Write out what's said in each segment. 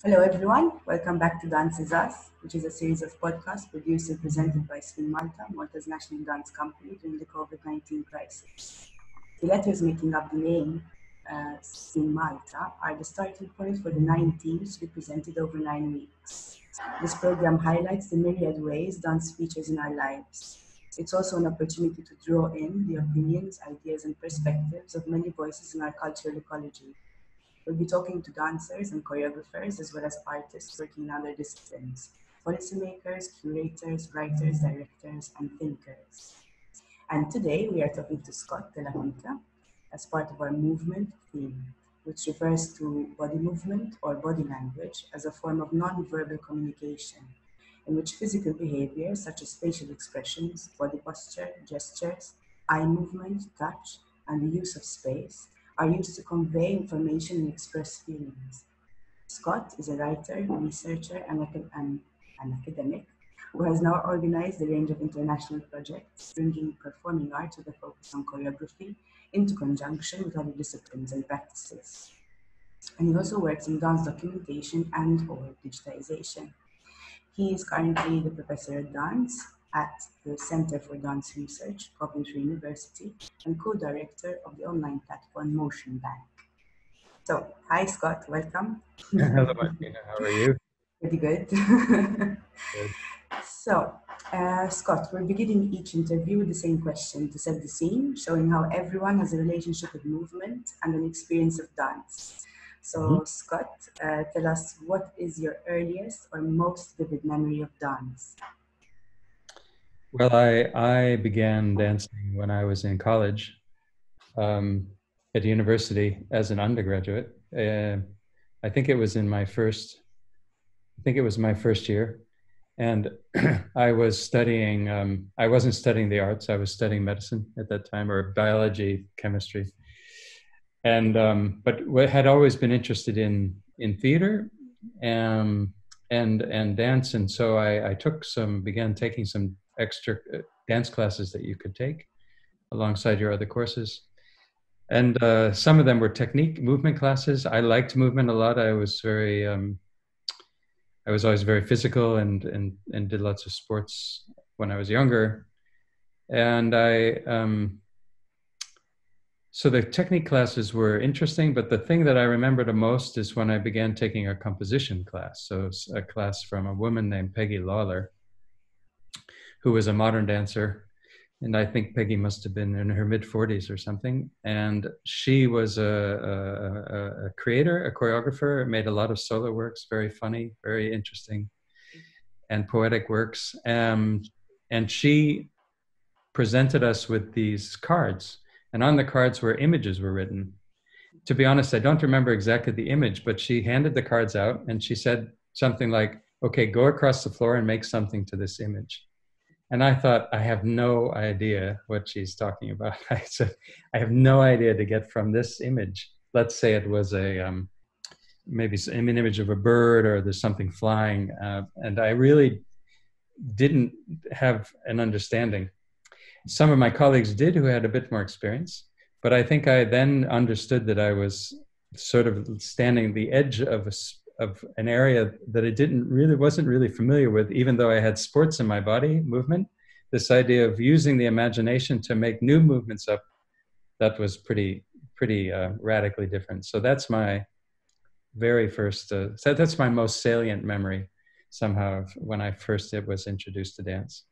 Hello, everyone. Welcome back to Dance Is Us, which is a series of podcasts produced and presented by Spin Malta, Malta's national dance company, during the COVID-19 crisis. The letters making up the name, Spin Malta, are the starting point for the 9 teams to be presented over 9 weeks. This program highlights the myriad ways dance features in our lives. It's also an opportunity to draw in the opinions, ideas, and perspectives of many voices in our cultural ecology. We'll be talking to dancers and choreographers as well as artists working in other disciplines, policymakers, curators, writers, directors, and thinkers. And today we are talking to Scott DeLahunta as part of our movement theme, which refers to body movement or body language as a form of non-verbal communication in which physical behaviors such as facial expressions, body posture, gestures, eye movement, touch, and the use of space are used to convey information and express feelings. Scott is a writer, researcher, and an academic who has now organized a range of international projects, bringing performing arts with a focus on choreography into conjunction with other disciplines and practices. And he also works in dance documentation and or digitization. He is currently the professor of dance at the Center for Dance Research, Coventry University, and co-director of the online platform Motion Bank. So, hi Scott, welcome. Hello, Martina. How are you? Pretty good. Good. So, Scott, we're beginning each interview with the same question to set the scene, showing how everyone has a relationship with movement and an experience of dance. Mhm. So, Scott, tell us what is your earliest or most vivid memory of dance? Well, I began dancing when I was in college, um, at university as an undergraduate. I think it was in my first. I think it was my first year, and I was studying. I wasn't studying the arts. I was studying medicine at that time, or biology, chemistry, and but had always been interested in theater, um, and dance, and so I began taking some extra dance classes that you could take alongside your other courses, and some of them were technique movement classes. I liked movement a lot. I was always very physical and did lots of sports when I was younger, and so the technique classes were interesting, but the thing that I remember the most is when I began taking a composition class. So it's a class from a woman named Peggy Lawler, who was a modern dancer. And I think Peggy must have been in her mid 40s or something. And she was a creator, a choreographer, made a lot of solo works, very funny, very interesting, and poetic works. And she presented us with these cards. And on the cards were images were written. To be honest, I don't remember exactly the image, but she handed the cards out and she said something like, okay, go across the floor and make something to this image. And I thought, I have no idea what she's talking about. I said, I have no idea to get from this image. Let's say it was maybe an image of a bird or there's something flying. And I really didn't have an understanding. Some of my colleagues did who had a bit more experience, but I think I then understood that I was sort of standing at the edge of an area that I wasn't really familiar with, even though I had sports in my body movement. This idea of using the imagination to make new movements up, that was pretty radically different. So that's my very first. So that's my most salient memory somehow of when I first was introduced to dance.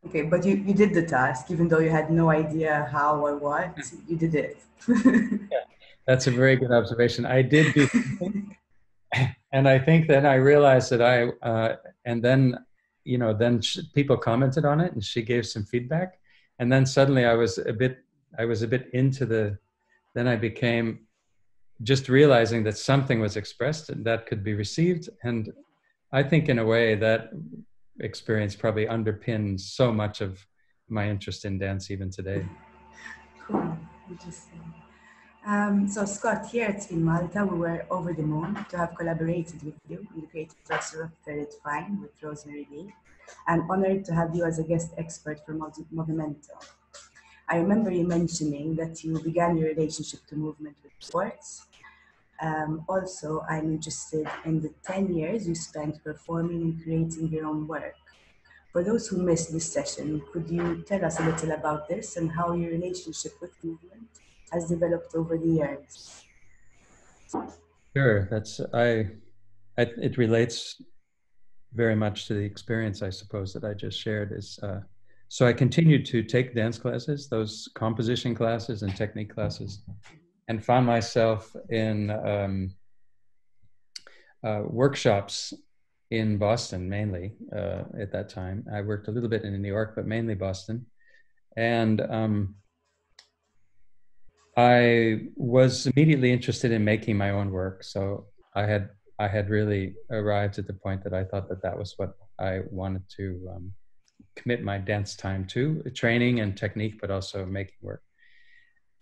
Okay, but you did the task, even though you had no idea how or what, you did it. Yeah, that's a very good observation. I did do something, and I think then I realized that and then, people commented on it, and she gave some feedback, and then suddenly I was a bit into then I became just realizing that something was expressed and that could be received, and I think in a way that experience probably underpins so much of my interest in dance even today. Cool, interesting. So Scott, here at in Malta, we were over the moon to have collaborated with you in the creative process of Third Fine with Rosemary Lee, and honored to have you as a guest expert for Movimento. I remember you mentioning that you began your relationship to movement with sports, Also, I'm interested in the 10 years you spent performing and creating your own work. For those who missed this session, could you tell us a little about this and how your relationship with movement has developed over the years? Sure, it relates very much to the experience, I suppose, that I just shared. So I continued to take dance classes, those composition classes and technique classes, and found myself in workshops in Boston, mainly at that time. I worked a little bit in New York, but mainly Boston. And I was immediately interested in making my own work. So I had really arrived at the point that I thought that that was what I wanted to commit my dance time to, training and technique, but also making work.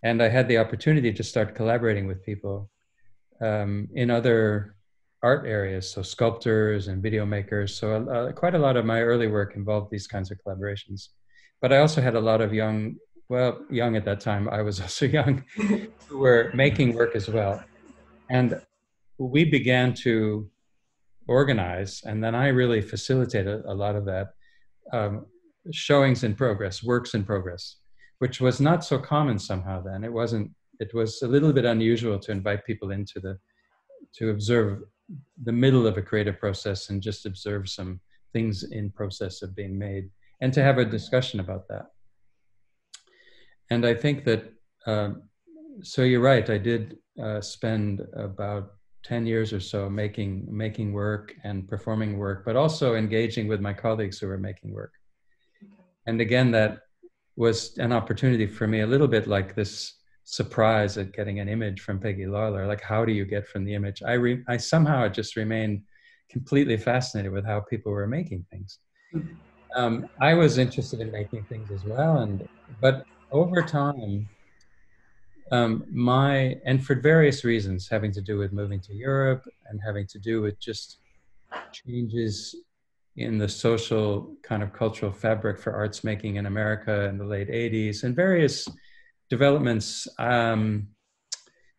And I had the opportunity to start collaborating with people in other art areas, so sculptors and video makers. So quite a lot of my early work involved these kinds of collaborations. But I also had a lot of young at that time, I was also young, who were making work as well. And we began to organize, and then I really facilitated a lot of that, showings in progress, works in progress, which was not so common somehow then. It was a little bit unusual to invite people to observe the middle of a creative process and just observe some things in process of being made and to have a discussion about that. And I think that, so you're right, I did spend about 10 years or so making work and performing work, but also engaging with my colleagues who were making work. And again, that was an opportunity for me, a little bit like this surprise at getting an image from Peggy Lawler. Like, how do you get from the image? I somehow just remained completely fascinated with how people were making things. I was interested in making things as well, but over time, and for various reasons, having to do with moving to Europe and having to do with just changes in the social kind of cultural fabric for arts making in America in the late 80s, and various developments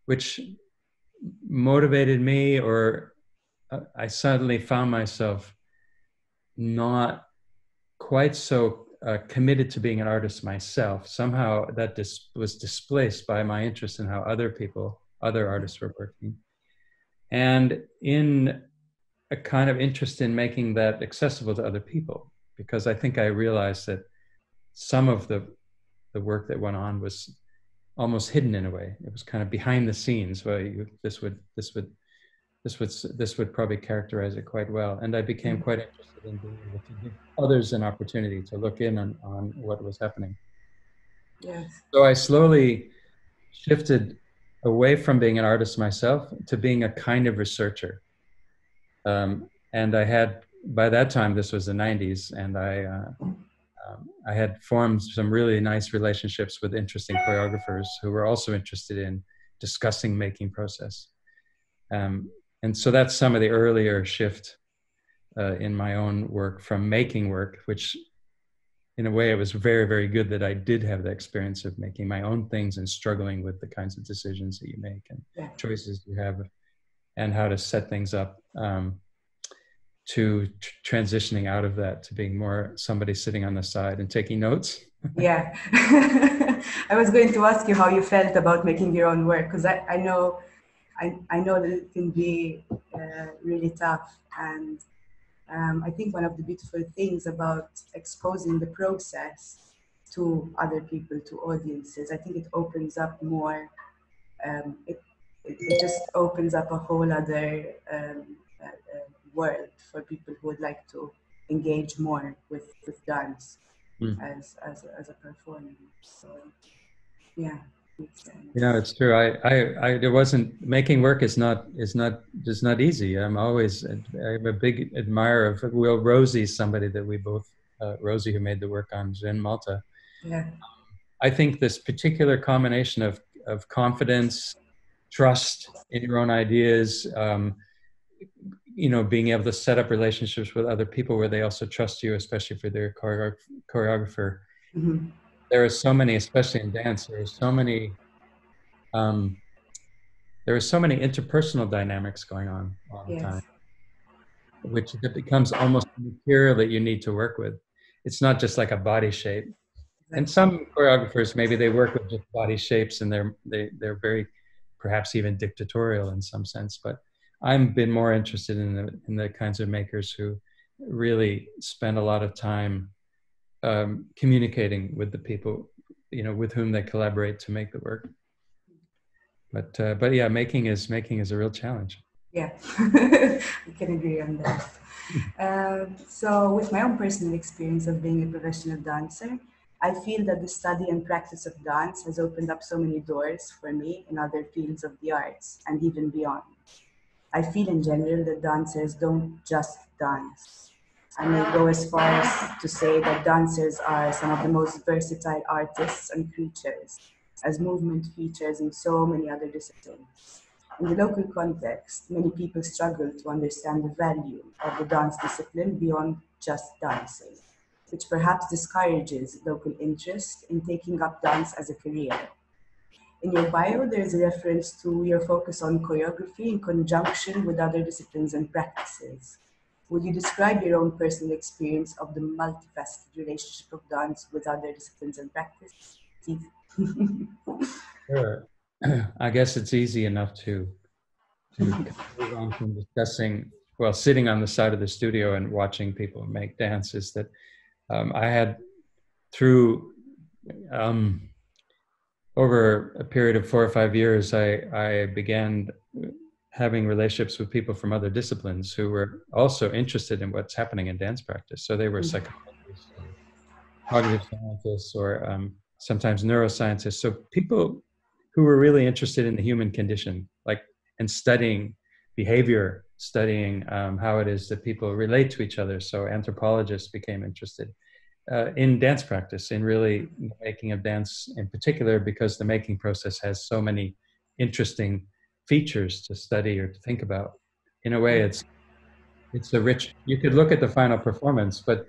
which motivated me, or I suddenly found myself not quite so committed to being an artist myself. Somehow that was displaced by my interest in how other artists were working. And in a kind of interest in making that accessible to other people, because I think I realized that some of the work that went on was almost hidden in a way. It was kind of behind the scenes. Where this would probably characterize it quite well. And I became quite interested in being able to give others an opportunity to look in on what was happening. Yes. So I slowly shifted away from being an artist myself to being a kind of researcher. And I had, by that time, this was the 90s, and I had formed some really nice relationships with interesting choreographers who were also interested in discussing making process. And so that's some of the earlier shift in my own work from making work, which in a way it was very, very good that I did have the experience of making my own things and struggling with the kinds of decisions that you make and choices you have and how to set things up, to transitioning out of that to being more somebody sitting on the side and taking notes. Yeah. I was going to ask you how you felt about making your own work, because I know that it can be really tough. And I think one of the beautiful things about exposing the process to other people, to audiences, I think it opens up more, it just opens up a whole other world for people who would like to engage more with dance as a performance. So yeah, makes sense. You know, it's true. There wasn't, making work is not easy. I'm a big admirer of Will Rosie, somebody that we both, Rosie, who made the work on Zen Malta. Yeah. I think this particular combination of confidence, trust in your own ideas, being able to set up relationships with other people where they also trust you, especially for their choreographer. There are so many, especially in dance, there are so many there are so many interpersonal dynamics going on all the time, Yes, which it becomes almost material that you need to work with. It's not just like a body shape. And exactly. some choreographers, maybe they work with just body shapes and they're very perhaps even dictatorial in some sense. But I've been more interested in the kinds of makers who really spend a lot of time communicating with the people, with whom they collaborate to make the work. But yeah, making is a real challenge. Yeah, we can agree on that. So, with my own personal experience of being a professional dancer, I feel that the study and practice of dance has opened up so many doors for me in other fields of the arts and even beyond. I feel in general that dancers don't just dance. I may go as far as to say that dancers are some of the most versatile artists and creatures, as movement features in so many other disciplines. In the local context, many people struggle to understand the value of the dance discipline beyond just dancing, which perhaps discourages local interest in taking up dance as a career. In your bio, there is a reference to your focus on choreography in conjunction with other disciplines and practices. Would you describe your own personal experience of the multifaceted relationship of dance with other disciplines and practices? Sure. I guess it's easy enough to move on from discussing, well, sitting on the side of the studio and watching people make dances that I had through over a period of 4 or 5 years, I began having relationships with people from other disciplines who were also interested in what's happening in dance practice. So they were psychologists, or cognitive scientists, or sometimes neuroscientists. So people who were really interested in the human condition, like, and studying behavior, studying how it is that people relate to each other. So anthropologists became interested in dance practice, in really the making of dance in particular, because the making process has so many interesting features to study or to think about. In a way, it's a rich. You could look at the final performance, but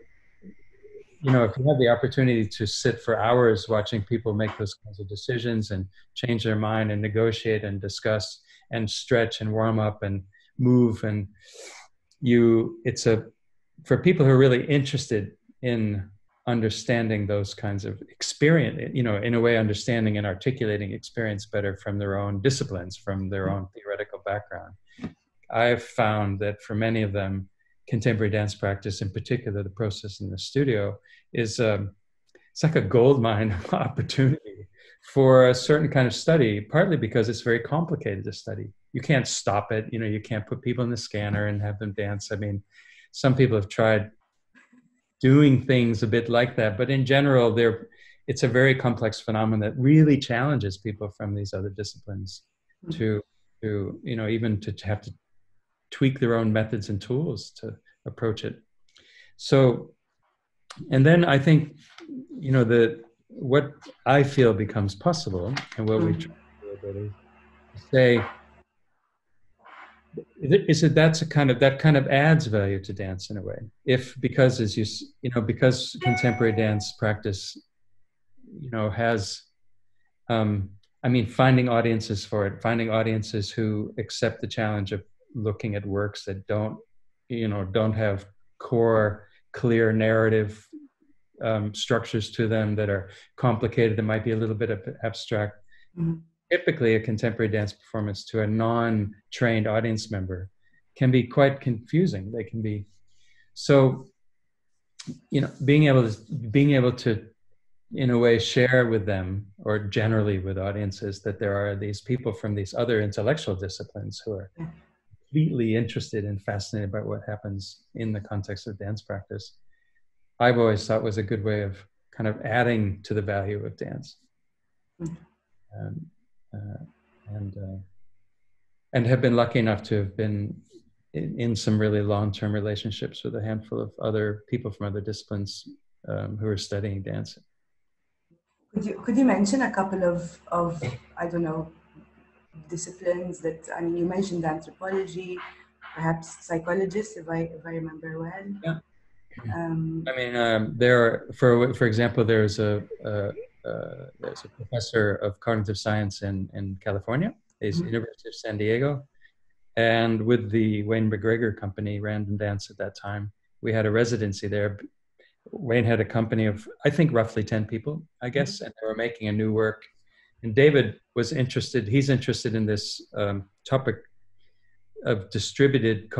if you have the opportunity to sit for hours watching people make those kinds of decisions and change their mind and negotiate and discuss and stretch and warm up and move, and it's a for people who are really interested in understanding those kinds of experience, in a way, understanding and articulating experience better from their own disciplines, from their own theoretical background. I've found that for many of them, contemporary dance practice, in particular, the process in the studio, is it's like a gold mine opportunity for a certain kind of study, partly because it's very complicated to study. You can't stop it. You can't put people in the scanner and have them dance. I mean, some people have tried doing things a bit like that, but in general, it's a very complex phenomenon that really challenges people from these other disciplines to even to have to tweak their own methods and tools to approach it. So, and then I think, what I feel becomes possible, and what we try to do a bit, is to say, that kind of adds value to dance in a way. Because as because contemporary dance practice, has, finding audiences for it, finding audiences who accept the challenge of looking at works that don't have core, clear narrative structures to them, that are complicated, that might be a little bit abstract. Mm-hmm. Typically, a contemporary dance performance to a non-trained audience member can be quite confusing. They can be so. Being able to, in a way, share with them, or generally with audiences, that there are these people from these other intellectual disciplines who are completely interested and fascinated by what happens in the context of dance practice, I've always thought was a good way of kind of adding to the value of dance. And have been lucky enough to have been in some really long-term relationships with a handful of other people from other disciplines who are studying dance. Could you mention a couple of I don't know, disciplines that, I mean, you mentioned anthropology, perhaps psychologists, if I remember well. Yeah. There are, for example, there's a professor of cognitive science in California, is University of San Diego. And with the Wayne McGregor company, Random Dance at that time, we had a residency there. Wayne had a company of, I think, roughly 10 people, I guess, and they were making a new work. And David was interested, he's interested in this topic of distributed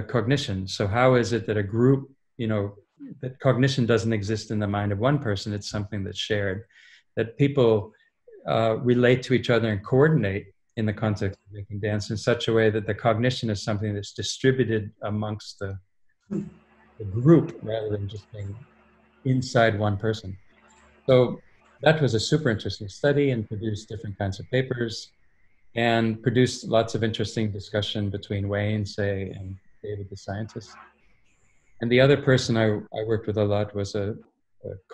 cognition. So how is it that a group, that cognition doesn't exist in the mind of one person, it's something that's shared, that people relate to each other and coordinate in the context of making dance in such a way that the cognition is something that's distributed amongst the group rather than just being inside one person. So that was a super interesting study and produced different kinds of papers and produced lots of interesting discussion between Wayne, say, and David, the scientist. And the other person I worked with a lot was a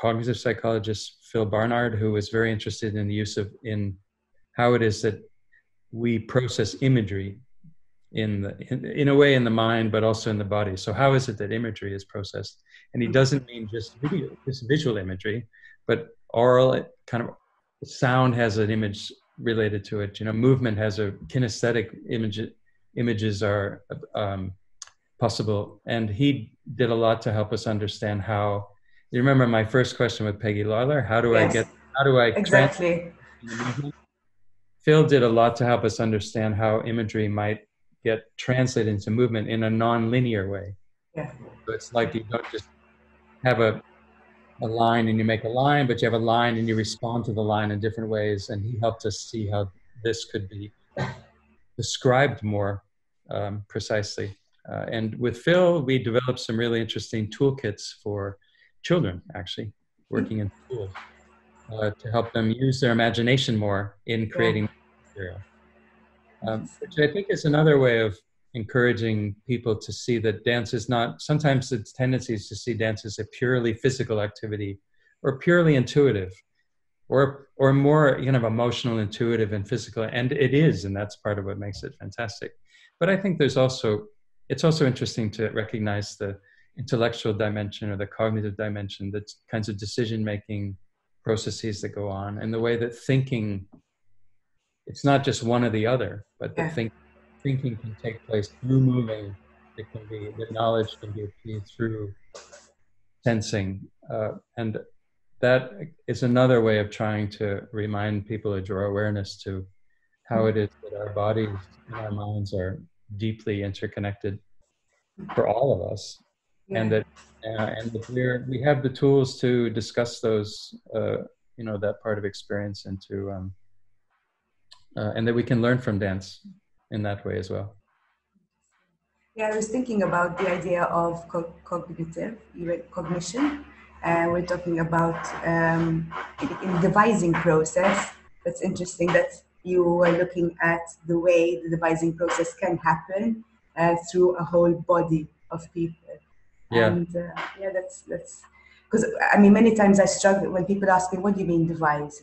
cognitive psychologist, Phil Barnard, who was very interested in the use of, in how it is that we process imagery in a way in the mind, but also in the body. So how is it that imagery is processed? And he doesn't mean just visual imagery, but oral, kind of sound has an image related to it. Movement has a kinesthetic image. Images are possible. And he did a lot to help us understand how. You remember my first question with Peggy Lawler? How do Yes, I exactly. movement? Phil did a lot to help us understand how imagery might get translated into movement in a non-linear way. Yeah. So it's like you don't just have a line and you make a line, but you have a line and you respond to the line in different ways. And he helped us see how this could be described more precisely. And with Phil, we developed some really interesting toolkits for children, actually, working in schools, to help them use their imagination more in creating material. Which I think is another way of encouraging people to see that dance is not, sometimes the tendency is to see dance as a purely physical activity or purely intuitive or more emotional, intuitive and physical. And it is, and that's part of what makes it fantastic. But I think it's also interesting to recognize the intellectual dimension or the cognitive dimension, the kinds of decision-making processes that go on and the way that thinking, it's not just one or the other, but the thinking can take place through moving. It can be, the knowledge can be achieved through sensing. And that is another way of trying to remind people or draw awareness to how it is that our bodies and our minds are deeply interconnected for all of us. And that we have the tools to discuss those, that part of experience and to, and that we can learn from dance in that way as well. Yeah, I was thinking about the idea of cognition. We're talking about in the devising process. That's interesting that you are looking at the way the devising process can happen through a whole body of people. Yeah. And that's because many times I struggle when people ask me, "What do you mean devise?"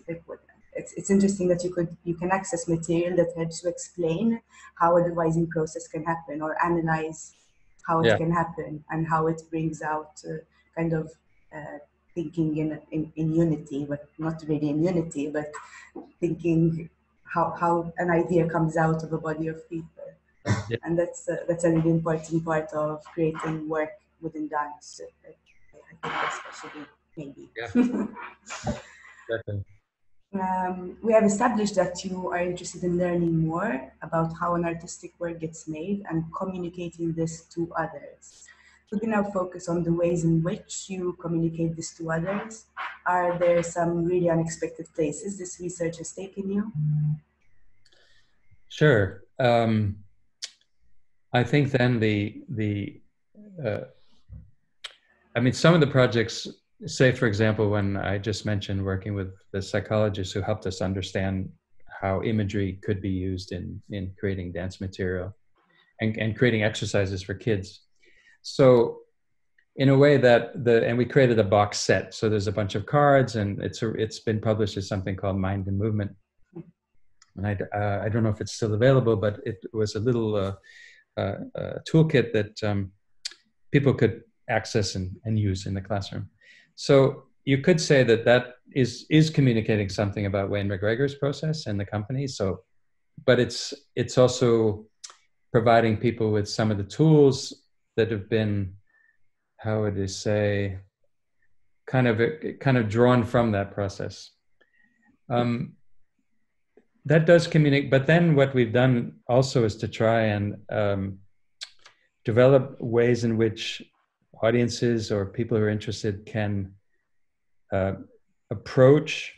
It's interesting that you can access material that helps you explain how a devising process can happen or analyze how it can happen and how it brings out kind of thinking in unity, but not really in unity, but thinking how an idea comes out of a body of people. Yeah. And that's a really important part of creating work within dance. I think especially maybe. Yeah. Definitely. We have established that you are interested in learning more about how an artistic work gets made and communicating this to others. Could we now focus on the ways in which you communicate this to others? Are there some really unexpected places this research has taken you? Sure. I think then some of the projects, say, for example, when I just mentioned working with the psychologists who helped us understand how imagery could be used in creating dance material and creating exercises for kids. So in a way and we created a box set. So there's a bunch of cards and it's been published as something called Mind and Movement. And I don't know if it's still available, but it was a little toolkit that people could access and use in the classroom. So you could say that is communicating something about Wayne McGregor's process and the company. So but it's also providing people with some of the tools that have been, how would you say, kind of drawn from that process. That does communicate, but then what we've done also is to try and develop ways in which audiences or people who are interested can approach,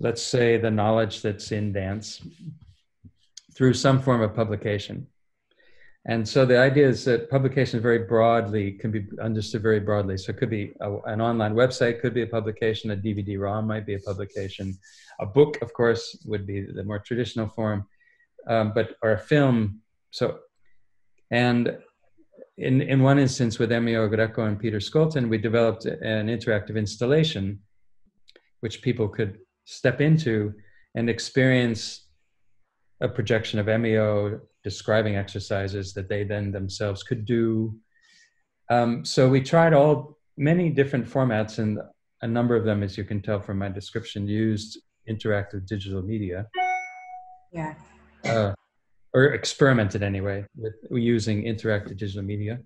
let's say, the knowledge that's in dance through some form of publication. And so the idea is that publication very broadly can be understood very broadly. So it could be an online website, could be a publication, a DVD-ROM might be a publication, a book, of course, would be the more traditional form, or a film. So, and in one instance with Emio Greco and Peter Skolton, we developed an interactive installation which people could step into and experience a projection of Emio describing exercises that they then themselves could do. So we tried many different formats, and a number of them, as you can tell from my description, used interactive digital media. Yeah. Or experimented anyway with using interactive digital media.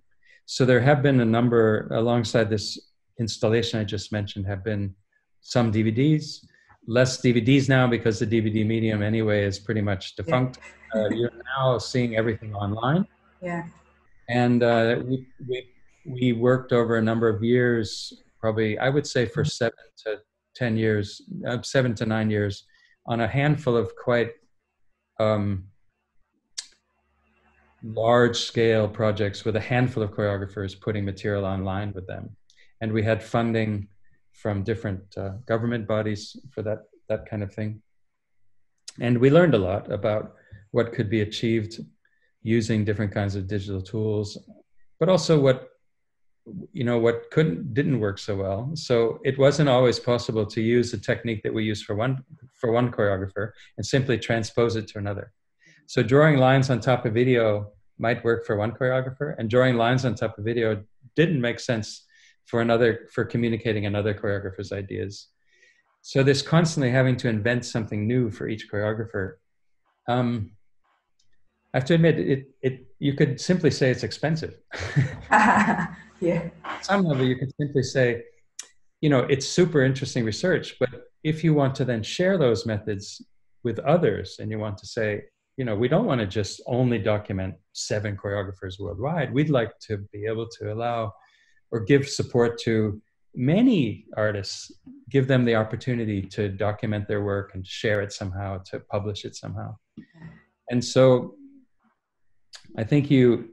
So there have been a number, alongside this installation I just mentioned, have been some DVDs, less DVDs now because the DVD medium anyway is pretty much defunct. Yeah. You're now seeing everything online. Yeah. And we worked over a number of years, probably I would say for 7 to 9 years, on a handful of quite large-scale projects with a handful of choreographers putting material online with them. And we had funding from different government bodies for that kind of thing. And we learned a lot about what could be achieved using different kinds of digital tools, but also what didn't work so well. So it wasn't always possible to use the technique that we use for one choreographer and simply transpose it to another. So drawing lines on top of video might work for one choreographer, and drawing lines on top of video didn't make sense for communicating another choreographer's ideas. So this constantly having to invent something new for each choreographer. I have to admit, you could simply say it's expensive. Yeah. At some level, you could simply say, it's super interesting research, but if you want to then share those methods with others, and you want to say, we don't want to just only document 7 choreographers worldwide. We'd like to be able to allow or give support to many artists, give them the opportunity to document their work and share it somehow, to publish it somehow. And so I think you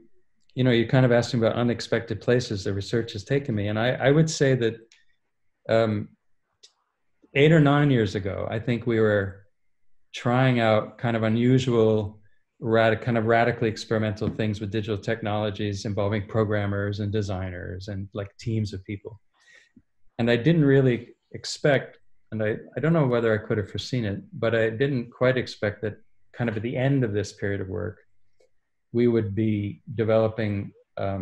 kind of asked me about unexpected places the research has taken me. And I would say that 8 or 9 years ago, I think we were trying out kind of unusual, radically experimental things with digital technologies involving programmers and designers and like teams of people. And I didn't really expect, and I don't know whether I could have foreseen it, but I didn't quite expect that kind of at the end of this period of work, we would be developing a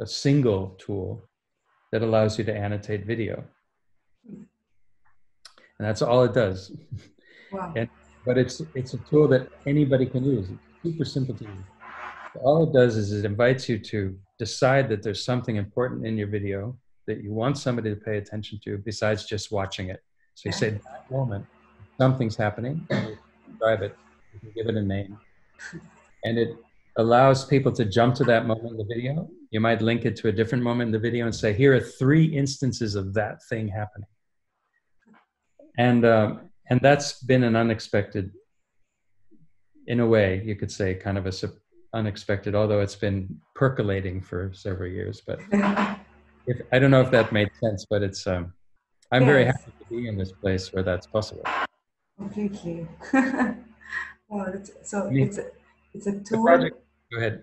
single tool that allows you to annotate video. And that's all it does. Wow. But it's a tool that anybody can use. It's super simple to use. All it does is it invites you to decide that there's something important in your video that you want somebody to pay attention to besides just watching it. So you say, at that moment, something's happening, and you describe it, you can give it a name. And it allows people to jump to that moment in the video. You might link it to a different moment in the video and say, here are 3 instances of that thing happening. And that's been an unexpected, in a way, you could say, kind of unexpected, although it's been percolating for several years. But I don't know if that made sense, but it's, I'm very happy to be in this place where that's possible. Completely. Well, it's a tool. Go ahead.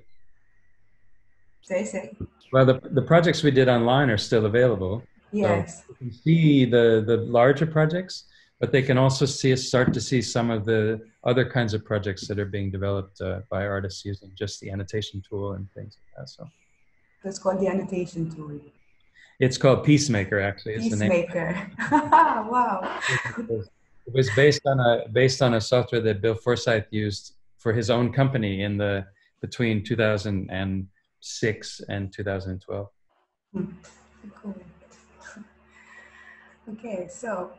Say. Well, the projects we did online are still available. Yes. So you can see the larger projects, but they can also start to see some of the other kinds of projects that are being developed by artists using just the annotation tool and things like that. So it's called the annotation tool. It's called Peacemaker, actually. Peacemaker. Wow. It was based on a software that Bill Forsyth used for his own company in the between 2006 and 2012. Cool. Okay, so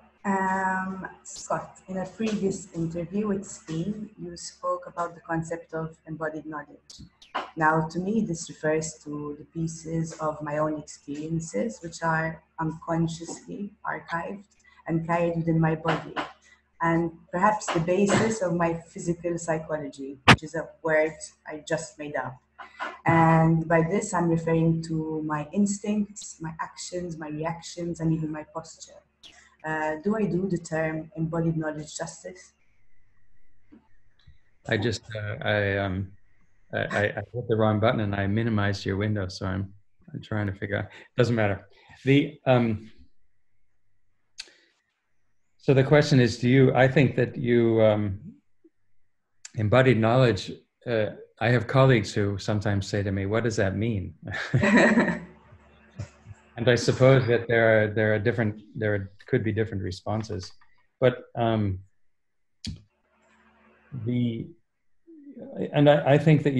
Scott, in a previous interview with Spin, you spoke about the concept of embodied knowledge. Now, to me, this refers to the pieces of my own experiences which are unconsciously archived and carried within my body, and perhaps the basis of my physical psychology, which is a word I just made up. And by this, I'm referring to my instincts, my actions, my reactions, and even my posture. Do I do the term embodied knowledge justice? I just I hit the wrong button and I minimized your window, so I'm trying to figure out. Doesn't matter. The so the question is, do you? I think that you embodied knowledge. I have colleagues who sometimes say to me, "What does that mean?" And I suppose that there could be different responses, but I think that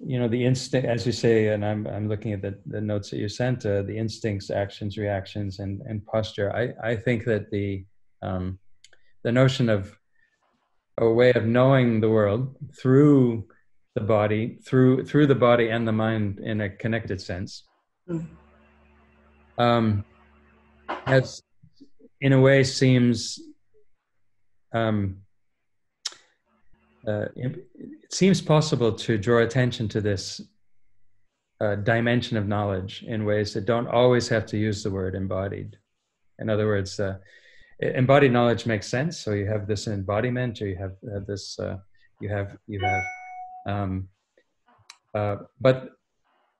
the instinct, as you say, and I'm looking at the notes that you sent, the instincts, actions, reactions, and posture. I think that the notion of a way of knowing the world through the body, through the body and the mind in a connected sense, has, in a way, seems it seems possible to draw attention to this dimension of knowledge in ways that don't always have to use the word embodied. In other words, embodied knowledge makes sense. So you have this embodiment, or you have this, but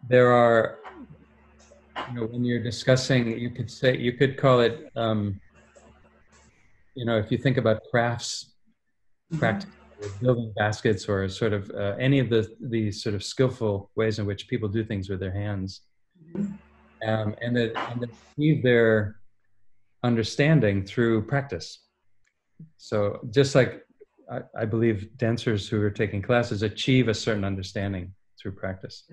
there are, when you're discussing, you could call it, if you think about crafts, practice, building baskets, or sort of any of the sort of skillful ways in which people do things with their hands, and that achieve their understanding through practice. So just like I believe dancers who are taking classes achieve a certain understanding through practice,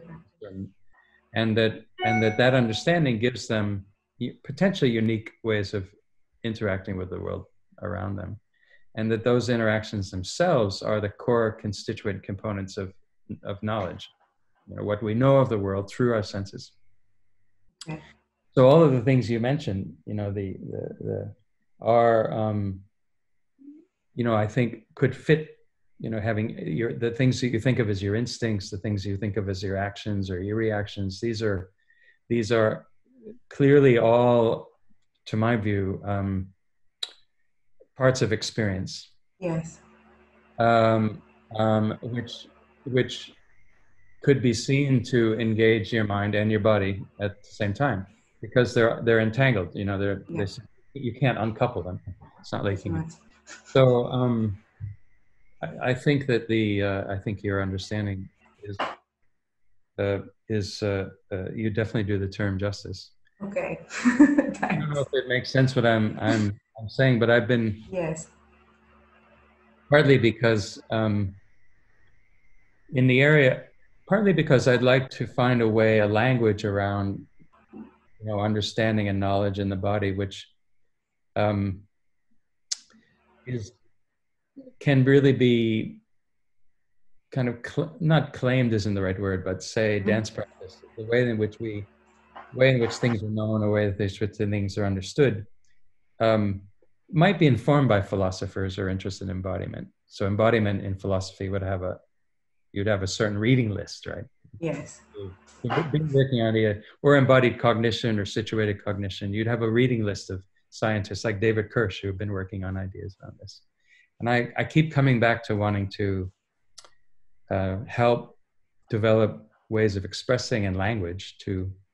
and that understanding gives them potentially unique ways of interacting with the world around them, and that those interactions themselves are the core constituent components of knowledge, what we know of the world through our senses. Okay. So all of the things you mentioned, I think could fit, having the things that you think of as your instincts, the things you think of as your actions or your reactions. These are clearly all, to my view, parts of experience. Yes. Which could be seen to engage your mind and your body at the same time, because they're entangled. You can't uncouple them. It's not like you. So I think that I think your understanding is you definitely do the term justice. Okay. I don't know if it makes sense what I'm saying, but I've been partly because in the area, partly because I'd like to find a language around understanding and knowledge in the body, which can really be kind of not claimed isn't the right word, but say dance practice, the way in which things are known, the way that things are understood, might be informed by philosophers who are interested in embodiment. So embodiment in philosophy you'd have a certain reading list, right? Yes. You've been working on it, or embodied cognition or situated cognition. You'd have a reading list of scientists like David Kirsch who have been working on ideas on this. And I keep coming back to wanting to help develop ways of expressing in language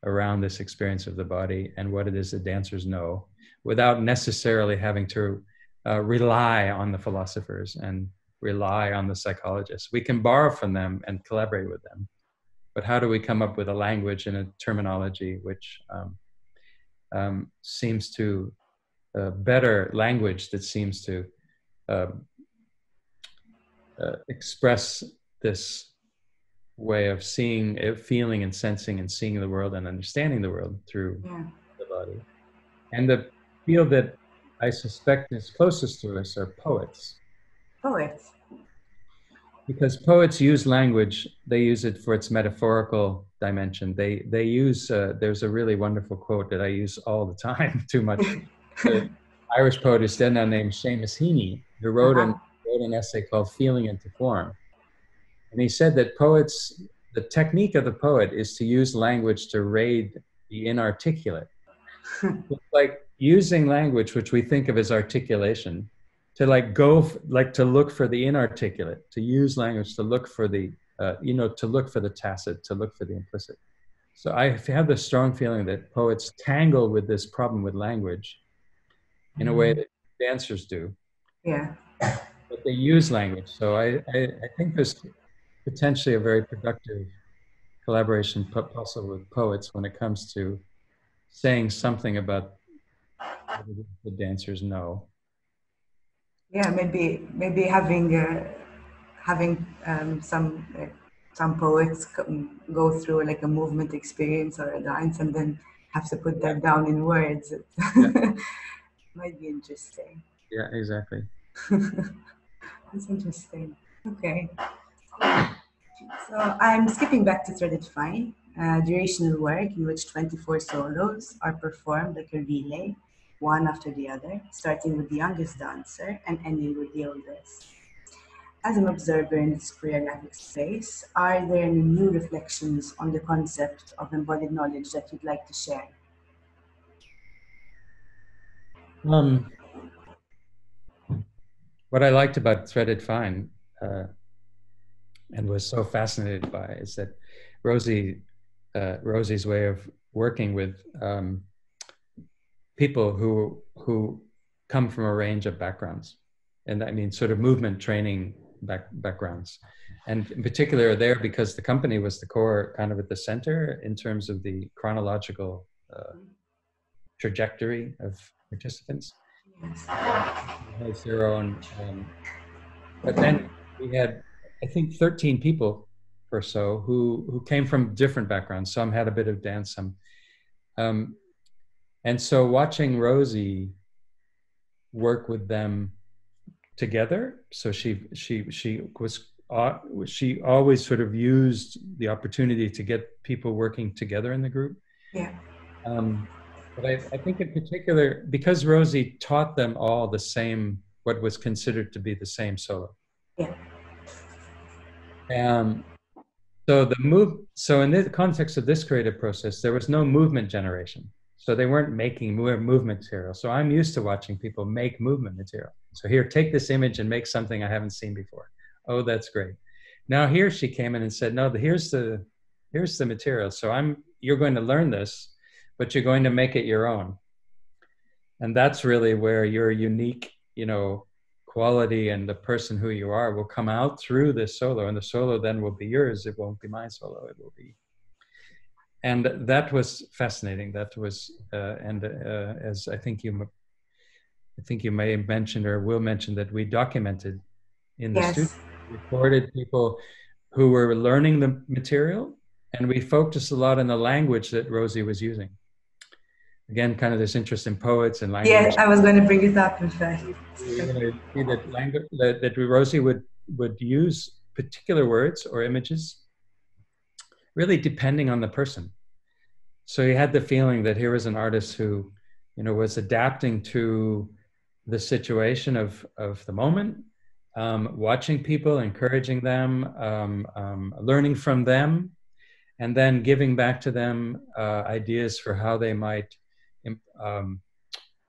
around this experience of the body and what it is that dancers know, without necessarily having to rely on the philosophers and rely on the psychologists. We can borrow from them and collaborate with them, but how do we come up with a language and a terminology which seems to better language that seems to express this way of seeing, feeling and sensing and seeing the world and understanding the world through the body. And the field that I suspect is closest to us are poets. Poets. Because poets use language, they use it for its metaphorical dimension. They use, there's a really wonderful quote that I use all the time, too much. The Irish poet is then now named Seamus Heaney, who wrote an essay called Feeling into Form. And he said that poets, the technique of the poet is to use language to raid the inarticulate. It's like using language, which we think of as articulation, to like to look for the inarticulate, to use language to look for the, to look for the tacit, to look for the implicit. So I have this strong feeling that poets tangle with this problem with language in a way that dancers do. Yeah. But they use language. So I think there's potentially a very productive collaboration possible with poets when it comes to saying something about what the dancers know. Yeah, maybe having some poets go through like a movement experience or a dance and then have to put that down in words. Might be interesting. Yeah, exactly. That's interesting. Okay. So I'm skipping back to Threaded Fine, durational work in which 24 solos are performed like a relay, one after the other, starting with the youngest dancer and ending with the oldest. As an observer in this choreographic space, are there any new reflections on the concept of embodied knowledge that you'd like to share? What I liked about Threaded Fine and was so fascinated by is that Rosie's way of working with people who come from a range of backgrounds, and I mean sort of movement training backgrounds, and in particular there because the company was the core kind of at the center in terms of the chronological trajectory of participants. Yes. Has their own, but then we had, I think, 13 people or so who came from different backgrounds. Some had a bit of dance, some, and so watching Rosie work with them together. So she always sort of used the opportunity to get people working together in the group. Yeah. But I think in particular, because Rosie taught them all the same, what was considered to be the same solo. Yeah. So in the context of this creative process, there was no movement generation. So they weren't making movement material. So I'm used to watching people make movement material. So here, take this image and make something I haven't seen before. Oh, that's great. Now here she came in and said, no, here's the material. So you're going to learn this, but you're going to make it your own. And that's really where your unique, quality and the person who you are will come out through this solo, and the solo then will be yours. It won't be my solo. It will be. And that was fascinating. That was, as I think you may have mentioned or will mention, that we documented in the studio, recorded people who were learning the material, and we focused a lot on the language that Rosie was using. Again, kind of this interest in poets and language. Yeah, I was going to bring it up, in fact. You're going to see that language that Rosie would use particular words or images, really depending on the person. So you had the feeling that here was an artist who, was adapting to the situation of the moment, watching people, encouraging them, learning from them, and then giving back to them ideas for how they might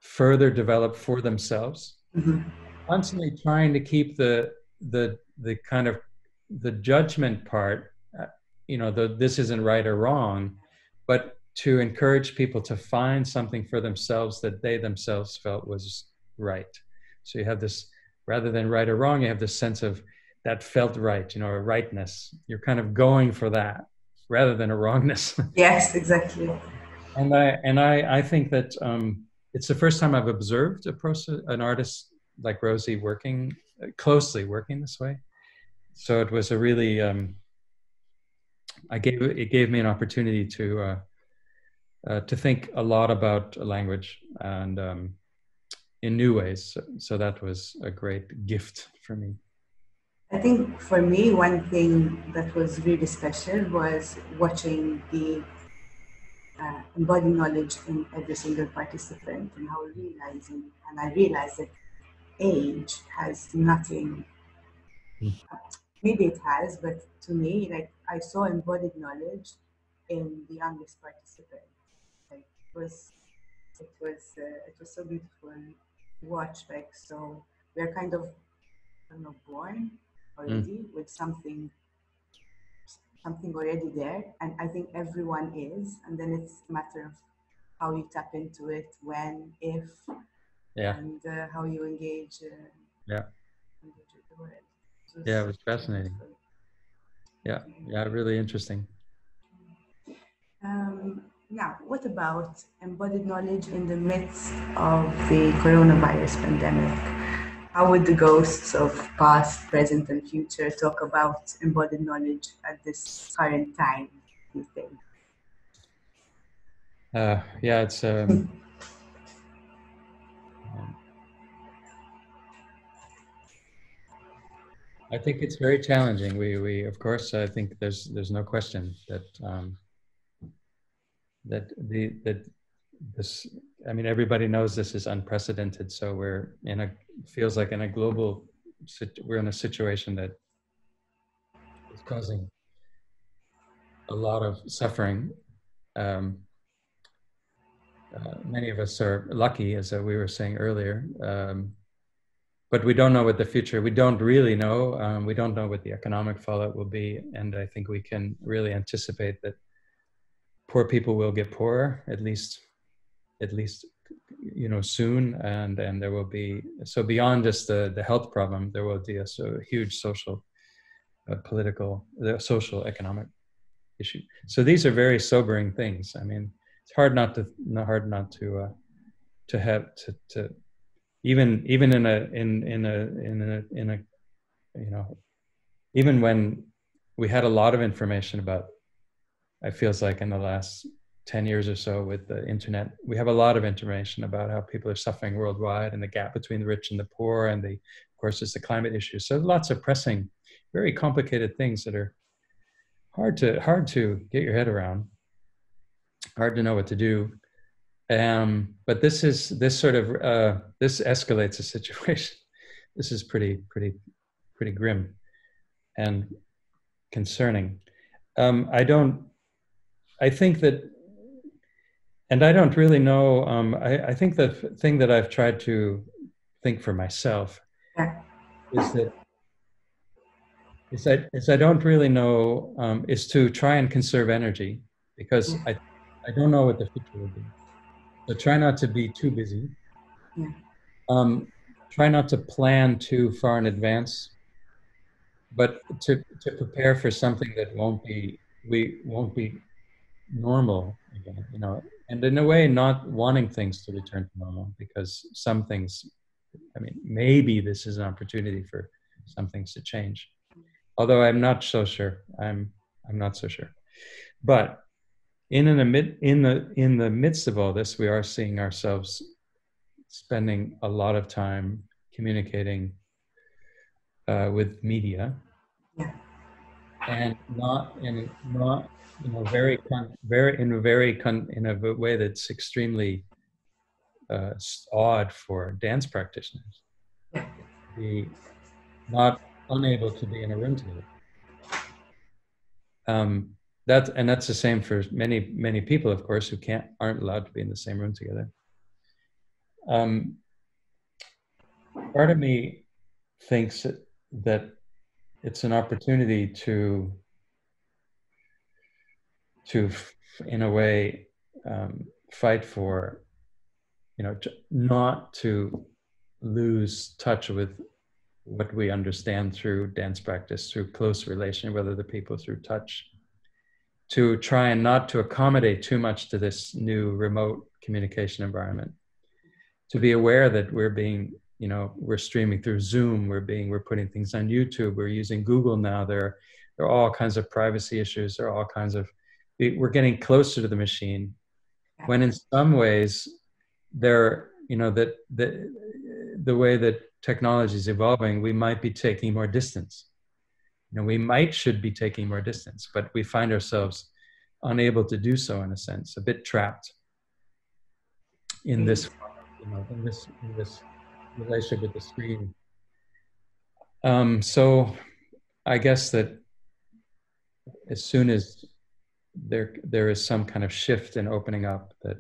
further develop for themselves. Mm-hmm. Constantly trying to keep the kind of the judgment part, this isn't right or wrong, but to encourage people to find something for themselves that they themselves felt was right. So you have this, rather than right or wrong, you have this sense of that felt right, a rightness. You're kind of going for that rather than a wrongness. Yes, exactly. And I think that it's the first time I've observed an artist like Rosie working closely working this way. So it was a really it gave me an opportunity to think a lot about language and in new ways. So that was a great gift for me. I think for me, one thing that was really special was watching the embodied knowledge in every single participant, and I realized that age has nothing. Maybe it has, but to me, like I saw embodied knowledge in the youngest participant. Like it was so beautiful to watch. Like so, we're kind of, I don't know, born already with something already there, and I think everyone is, and then it's a matter of how you tap into it, when, if, Yeah. and how you engage. Yeah. Engage with the world. Yeah, it was fascinating. Beautiful. Yeah, really interesting. Now, what about embodied knowledge in the midst of the coronavirus pandemic? How would the ghosts of past, present, and future talk about embodied knowledge at this current time, do you think? Yeah, it's I think it's very challenging. We of course, I think there's no question that that this. I mean, everybody knows this is unprecedented. So feels like in a global. We're in a situation that is causing a lot of suffering. Many of us are lucky, as we were saying earlier. But we don't know what the future, we don't really know. We don't know what the economic fallout will be. And I think we can really anticipate that poor people will get poorer, at least, soon. And there will be, so beyond just the health problem, there will be a huge social, political, social, economic issue. So these are very sobering things. I mean, it's hard not to even in a even when we had a lot of information about, it feels like in the last 10 years or so with the internet, we have a lot of information about how people are suffering worldwide and the gap between the rich and the poor, and of course there's the climate issue. So lots of pressing, very complicated things that are hard to get your head around, hard to know what to do. But this escalates a situation. This is pretty grim and concerning. I think that, and I don't really know. I think the thing that I've tried to think for myself is I don't really know, is to try and conserve energy, because I don't know what the future will be. So try not to be too busy. Try not to plan too far in advance, but to prepare for something that won't be normal again, and in a way not wanting things to return to normal, because some things, I mean, maybe this is an opportunity for some things to change. Although I'm not so sure. I'm not so sure. But in the midst of all this, we are seeing ourselves spending a lot of time communicating with media, and not in a way that's extremely odd for dance practitioners. Be not unable to be in a room together. That's the same for many people, of course, who aren't allowed to be in the same room together. Part of me thinks that it's an opportunity to in a way fight for, not to lose touch with what we understand through dance practice, through close relation with other people, through touch, to try and not to accommodate too much to this new remote communication environment. to be aware that we're being, we're streaming through Zoom, we're putting things on YouTube, we're using Google now. There are all kinds of privacy issues. There are all kinds of, we're getting closer to the machine, when in some ways that the way that technology is evolving, we might be taking more distance. Should be taking more distance, but we find ourselves unable to do so, in a sense, a bit trapped in this, in this relationship with the screen. So I guess that as soon as there is some kind of shift in opening up, that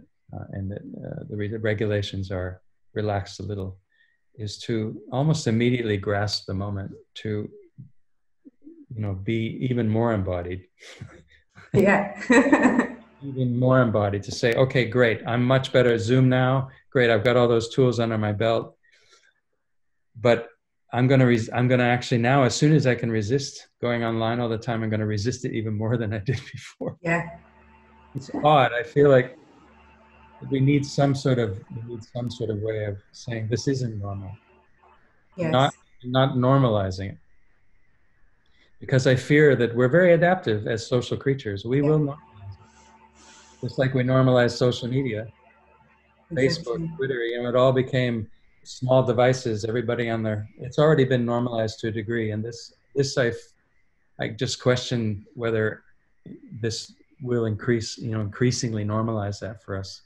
and that the regulations are relaxed a little, is to almost immediately grasp the moment to be even more embodied. Yeah. Even more embodied, to say, okay, great, I'm much better at Zoom now. Great, I've got all those tools under my belt. But I'm going to actually now, as soon as I can resist going online all the time, I'm going to resist it even more than I did before. Yeah. It's odd. I feel like we need some sort of way of saying this isn't normal. Yes. Not normalizing it. Because I fear that we're very adaptive as social creatures. We will normalize it. Just like we normalize social media, Facebook, Exactly. Twitter, it all became small devices, everybody on there. It's already been normalized to a degree. And this I just question whether this will increasingly normalize that for us.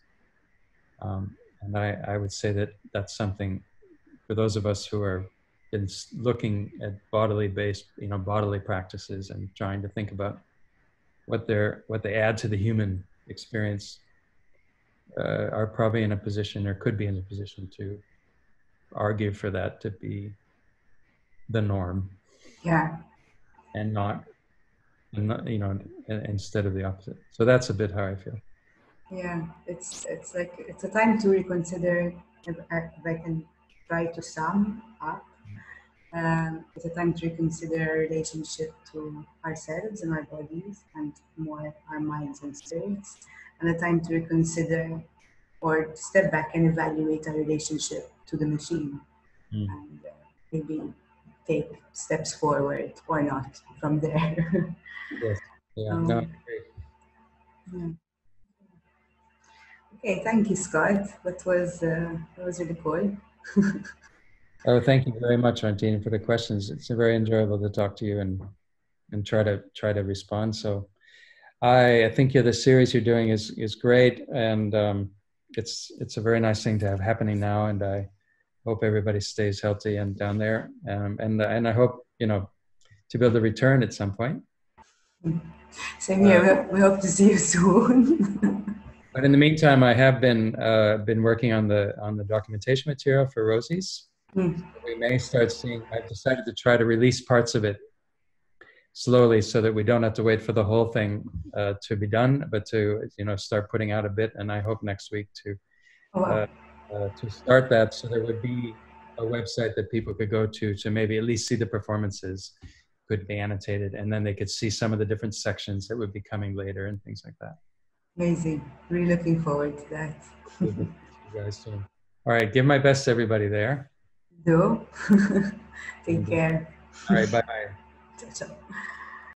And I would say that that's something for those of us who are been looking at bodily practices and trying to think about what they add to the human experience, are probably in a position, or could be in a position, to argue for that to be the norm. Yeah. And not instead of the opposite. So that's a bit how I feel. Yeah. It's like it's a time to reconsider. If I can try to sum up. It's a time to reconsider our relationship to ourselves and our bodies, and more our minds and spirits, and a time to reconsider or step back and evaluate our relationship to the machine, and maybe take steps forward or not from there. Yes. Yeah. No. um, yeah. Okay, thank you, Scott. That was really cool. Oh, thank you very much, Martina, for the questions. It's very enjoyable to talk to you and try to respond. So I think the series you're doing is great, and it's a very nice thing to have happening now. And I hope everybody stays healthy and down there, and I hope to be able to return at some point. Same here. We hope to see you soon. But in the meantime, I have been working on the documentation material for Rosie's. We may start seeing. I've decided to try to release parts of it slowly, so that we don't have to wait for the whole thing to be done, but to start putting out a bit. And I hope next week to start that, so there would be a website that people could go to maybe at least see the performances, could be annotated, and then they could see some of the different sections that would be coming later and things like that. Amazing. Really looking forward to that. You guys soon. All right, give my best to everybody there. Do. Take care. All right, bye-bye. Ciao, ciao.